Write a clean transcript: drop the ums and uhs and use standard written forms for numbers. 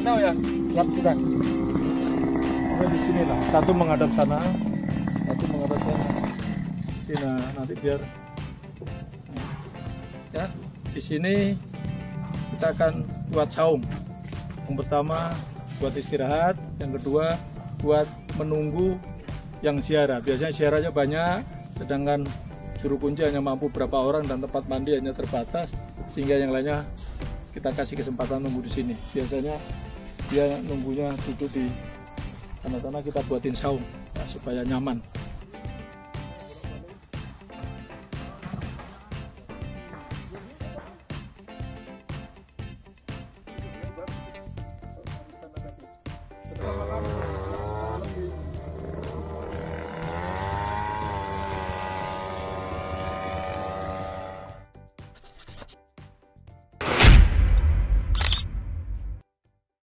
tahu ya? Siap sudah. Di sini lah. Satu menghadap sana, satu menghadap sana. Nah, nanti biar ya di sini kita akan buat saung. Yang pertama buat istirahat, yang kedua buat menunggu yang ziarah. Biasanya ziarahnya banyak, sedangkan juru kunci hanya mampu berapa orang dan tempat mandi hanya terbatas, sehingga yang lainnya kita kasih kesempatan nunggu di sini. Biasanya dia nunggunya duduk di sana-sana, kita buatin saung ya, supaya nyaman.